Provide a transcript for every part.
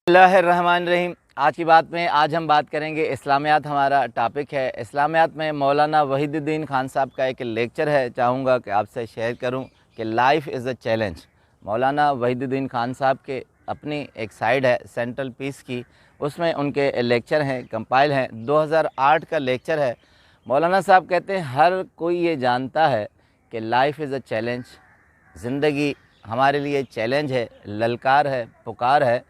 बिस्मिल्लाहिर्रहमानिर्रहीम। आज की बात में आज हम बात करेंगे इस्लामियात। हमारा टॉपिक है इस्लामियात में मौलाना वहीदुद्दीन खान साहब का एक लेक्चर है, चाहूँगा कि आपसे शेयर करूं कि लाइफ इज़ अ चैलेंज। मौलाना वहीदुद्दीन खान साहब के अपनी एक साइड है सेंट्रल पीस की, उसमें उनके लेक्चर हैं, कंपाइल हैं, 2008 का लेक्चर है। मौलाना साहब कहते हैं हर कोई ये जानता है कि लाइफ इज़ अ चैलेंज, ज़िंदगी हमारे लिए चैलेंज है, ललकार है, पुकार है,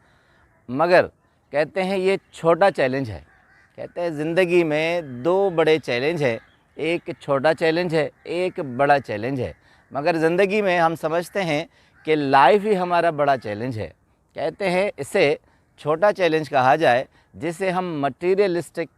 मगर कहते हैं ये छोटा चैलेंज है। कहते हैं ज़िंदगी में दो बड़े चैलेंज हैं, एक छोटा चैलेंज है, एक बड़ा चैलेंज है। मगर ज़िंदगी में हम समझते हैं कि लाइफ ही हमारा बड़ा चैलेंज है। कहते हैं इसे छोटा चैलेंज कहा जाए, जिसे हम मटीरियलिस्टिक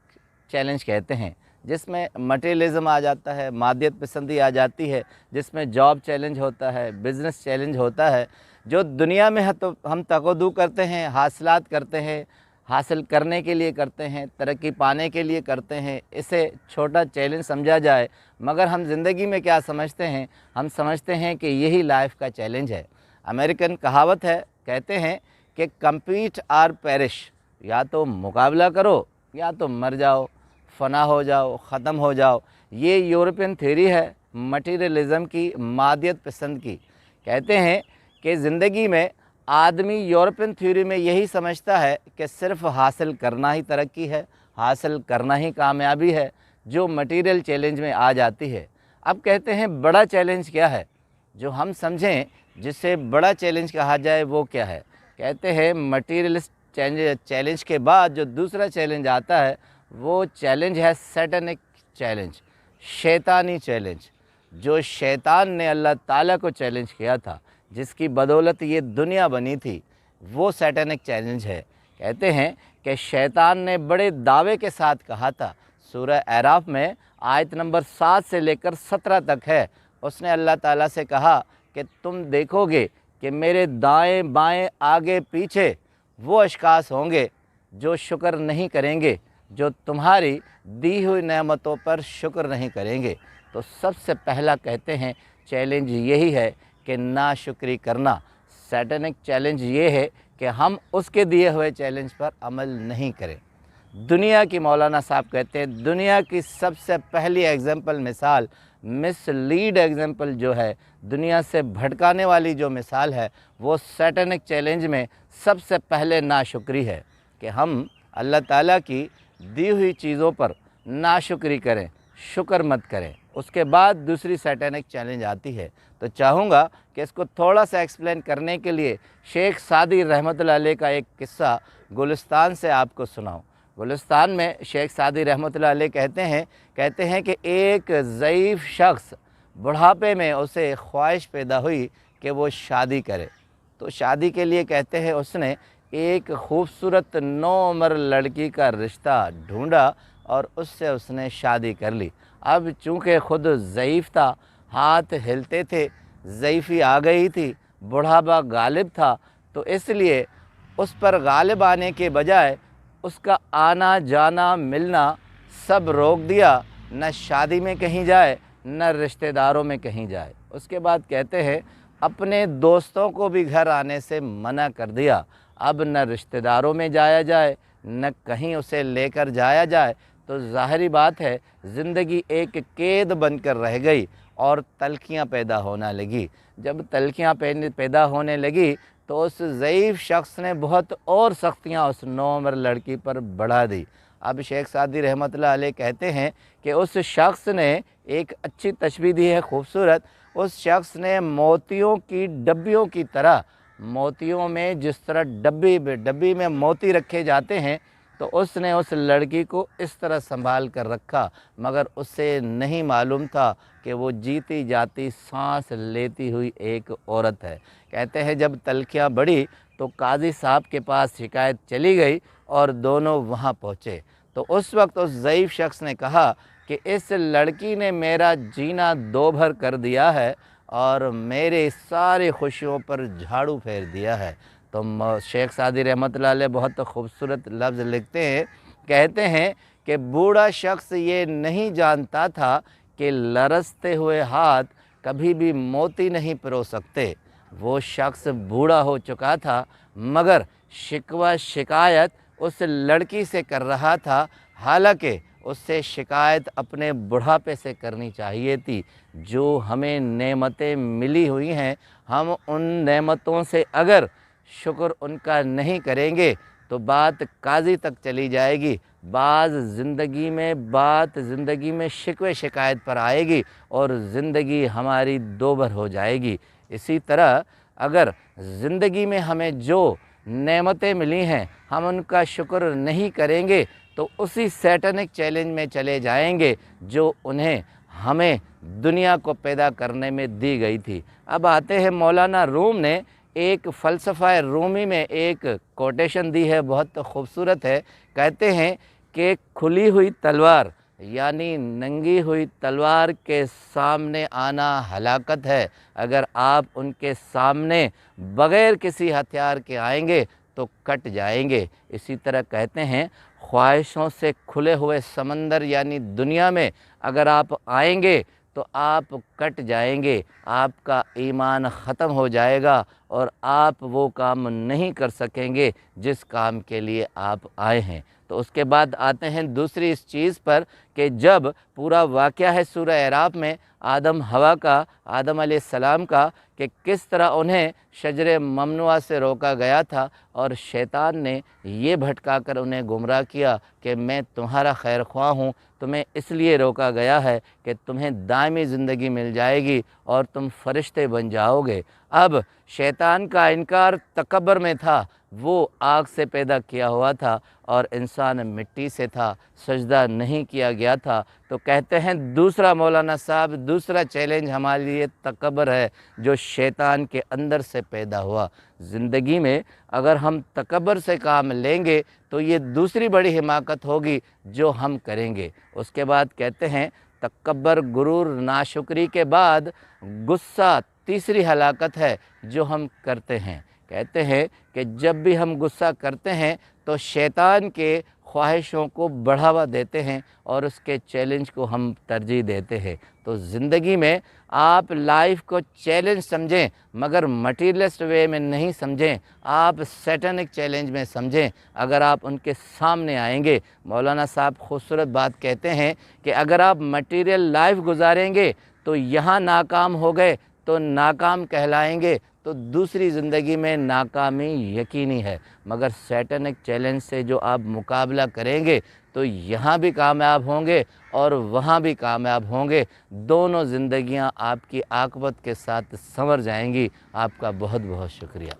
चैलेंज कहते हैं, जिसमें मटेरियलिज़म आ जाता है, मादियत पसंदी आ जाती है, जिसमें जॉब चैलेंज होता है, बिज़नेस चैलेंज होता है। जो दुनिया में तो हम तकद्दू करते हैं, हासिलात करते हैं, हासिल करने के लिए करते हैं, तरक्की पाने के लिए करते हैं, इसे छोटा चैलेंज समझा जाए। मगर हम ज़िंदगी में क्या समझते हैं? हम समझते हैं कि यही लाइफ का चैलेंज है। अमेरिकन कहावत है, कहते हैं कि कम्पीट आर पेरिश, या तो मुकाबला करो या तो मर जाओ, फना हो जाओ, ख़त्म हो जाओ। ये यूरोपियन थ्योरी है मटीरियलिज़म की, मादियत पसंद की। कहते हैं कि ज़िंदगी में आदमी यूरोपियन थ्योरी में यही समझता है कि सिर्फ़ हासिल करना ही तरक्की है, हासिल करना ही कामयाबी है, जो मटीरियल चैलेंज में आ जाती है। अब कहते हैं बड़ा चैलेंज क्या है, जो हम समझें जिसे बड़ा चैलेंज कहा जाए वो क्या है। कहते हैं मटीरियलिस्ट चैलेंज के बाद जो दूसरा चैलेंज आता है वो चैलेंज है सैटानिक चैलेंज, शैतानी चैलेंज। जो शैतान ने अल्लाह ताला को चैलेंज किया था, जिसकी बदौलत ये दुनिया बनी थी, वो सैटानिक चैलेंज है। कहते हैं कि शैतान ने बड़े दावे के साथ कहा था, सूरह आराफ में आयत नंबर 7 से लेकर 17 तक है। उसने अल्लाह ताला से कहा कि तुम देखोगे कि मेरे दाएं बाएं आगे पीछे वो अशखास होंगे जो शुक्र नहीं करेंगे, जो तुम्हारी दी हुई नेमतों पर शुक्र नहीं करेंगे। तो सबसे पहला कहते हैं चैलेंज यही है कि नाशुक्री करना। सैटानिक चैलेंज ये है कि हम उसके दिए हुए चैलेंज पर अमल नहीं करें। दुनिया की, मौलाना साहब कहते हैं, दुनिया की सबसे पहली एग्जाम्पल, मिसाल, मिसलीड एग्जाम्पल जो है, दुनिया से भटकाने वाली जो मिसाल है, वो सैटानिक चैलेंज में सबसे पहले नाशुक्री है कि हम अल्लाह ताला की दी हुई चीज़ों पर नाशुक्री करें, शुक्र मत करें। उसके बाद दूसरी सैटानिक चैलेंज आती है। तो चाहूँगा कि इसको थोड़ा सा एक्सप्लेन करने के लिए शेख सादी रहमतुल्लाह अलैह का एक किस्सा गुलिस्तान से आपको सुनाऊँ। गुलिस्तान में शेख सादी रहमतुल्लाह अलैह कहते हैं कि एक ज़ईफ़ शख्स बुढ़ापे में उसे ख्वाहिश पैदा हुई कि वो शादी करे। तो शादी के लिए कहते हैं उसने एक खूबसूरत नौउम्र लड़की का रिश्ता ढूंढा और उससे उसने शादी कर ली। अब चूँकि ख़ुद ज़ईफ़ था, हाथ हिलते थे, ज़ईफ़ी आ गई थी, बुढ़ापा गालिब था, तो इसलिए उस पर गालिब आने के बजाय उसका आना जाना मिलना सब रोक दिया। न शादी में कहीं जाए, न रिश्तेदारों में कहीं जाए। उसके बाद कहते हैं अपने दोस्तों को भी घर आने से मना कर दिया। अब न रिश्तेदारों में जाया जाए, न कहीं उसे लेकर जाया जाए। तो ज़ाहिरी बात है ज़िंदगी एक कैद बनकर रह गई और तलखियाँ पैदा होने लगी। जब तलखियाँ पैदा होने लगी तो उस ज़ईफ़ शख्स ने बहुत और सख्तियाँ उस नौउम्र लड़की पर बढ़ा दी। अब शेख सादी रहमतुल्लाह अलैह कहते हैं कि उस शख्स ने एक अच्छी तशबीह दी है, खूबसूरत। उस शख्स ने मोतियों की डब्बियों की तरह, मोतियों में जिस तरह डब्बी में मोती रखे जाते हैं, तो उसने उस लड़की को इस तरह संभाल कर रखा। मगर उसे नहीं मालूम था कि वो जीती जाती सांस लेती हुई एक औरत है। कहते हैं जब तलखियाँ बढ़ी तो काजी साहब के पास शिकायत चली गई और दोनों वहाँ पहुँचे। तो उस वक्त उस ज़ईफ़ शख्स ने कहा कि इस लड़की ने मेरा जीना दो भर कर दिया है और मेरे सारी खुशियों पर झाड़ू फेर दिया है। तो शेख सादी रहमतुल्लाह अलैह बहुत खूबसूरत लफ्ज़ लिखते हैं, कहते हैं कि बूढ़ा शख्स ये नहीं जानता था कि लरसते हुए हाथ कभी भी मोती नहीं पिरो सकते। वो शख्स बूढ़ा हो चुका था, मगर शिकवा शिकायत उस लड़की से कर रहा था, हालांकि उससे शिकायत अपने बुढ़ापे से करनी चाहिए थी। जो हमें नेमतें मिली हुई हैं, हम उन नेमतों से अगर शुक्र उनका नहीं करेंगे तो बात काजी तक चली जाएगी। बात ज़िंदगी में शिकवे शिकायत पर आएगी और ज़िंदगी हमारी दोभर हो जाएगी। इसी तरह अगर ज़िंदगी में हमें जो नेमतें मिली हैं हम उनका शुक्र नहीं करेंगे तो उसी सैटनिक चैलेंज में चले जाएंगे जो उन्हें हमें दुनिया को पैदा करने में दी गई थी। अब आते हैं, मौलाना रूम ने एक फ़लसफ़ा रूमी में एक कोटेशन दी है, बहुत खूबसूरत है। कहते हैं कि खुली हुई तलवार यानी नंगी हुई तलवार के सामने आना हलाकत है। अगर आप उनके सामने बग़ैर किसी हथियार के आएंगे तो कट जाएंगे। इसी तरह कहते हैं, ख्वाहिशों से खुले हुए समंदर यानी दुनिया में अगर आप आएंगे तो आप कट जाएंगे, आपका ईमान ख़त्म हो जाएगा और आप वो काम नहीं कर सकेंगे जिस काम के लिए आप आए हैं। तो उसके बाद आते हैं दूसरी इस चीज़ पर कि जब पूरा वाक़या है सूरह अराफ में आदम अलैहिस्सलाम का, कि किस तरह उन्हें शजरे ममनुआ से रोका गया था और शैतान ने ये भटका कर उन्हें गुमराह किया कि मैं तुम्हारा खैर ख्वाह हूँ, तुम्हें इसलिए रोका गया है कि तुम्हें दायमी ज़िंदगी मिल जाएगी और तुम फरिश्ते बन जाओगे। अब शैतान का इनकार तकब्बर में था, वो आग से पैदा किया हुआ था और इंसान मिट्टी से था, सजदा नहीं किया गया था। तो कहते हैं दूसरा मौलाना साहब, दूसरा चैलेंज हमारे लिए तकब्बर है जो शैतान के अंदर से पैदा हुआ। ज़िंदगी में अगर हम तकब्बर से काम लेंगे तो ये दूसरी बड़ी हिमाकत होगी जो हम करेंगे। उसके बाद कहते हैं तकब्बर, गुरूर, नाशुक्री के बाद गुस्सा तीसरी हलाकत है जो हम करते हैं। कहते हैं कि जब भी हम गुस्सा करते हैं तो शैतान के ख्वाहिशों को बढ़ावा देते हैं और उसके चैलेंज को हम तरजीह देते हैं। तो ज़िंदगी में आप लाइफ को चैलेंज समझें मगर मटीरियलिस्ट वे में नहीं समझें, आप सैटनिक चैलेंज में समझें। अगर आप उनके सामने आएंगे, मौलाना साहब खूबसूरत बात कहते हैं कि अगर आप मटीरियल लाइफ गुजारेंगे तो यहाँ नाकाम हो गए तो नाकाम कहलाएंगे, तो दूसरी ज़िंदगी में नाकामी यकीनी है। मगर सैटनिक चैलेंज से जो आप मुकाबला करेंगे तो यहाँ भी कामयाब होंगे और वहाँ भी कामयाब होंगे। दोनों ज़िंदगियाँ आपकी आक़िबत के साथ संवर जाएंगी। आपका बहुत बहुत शुक्रिया।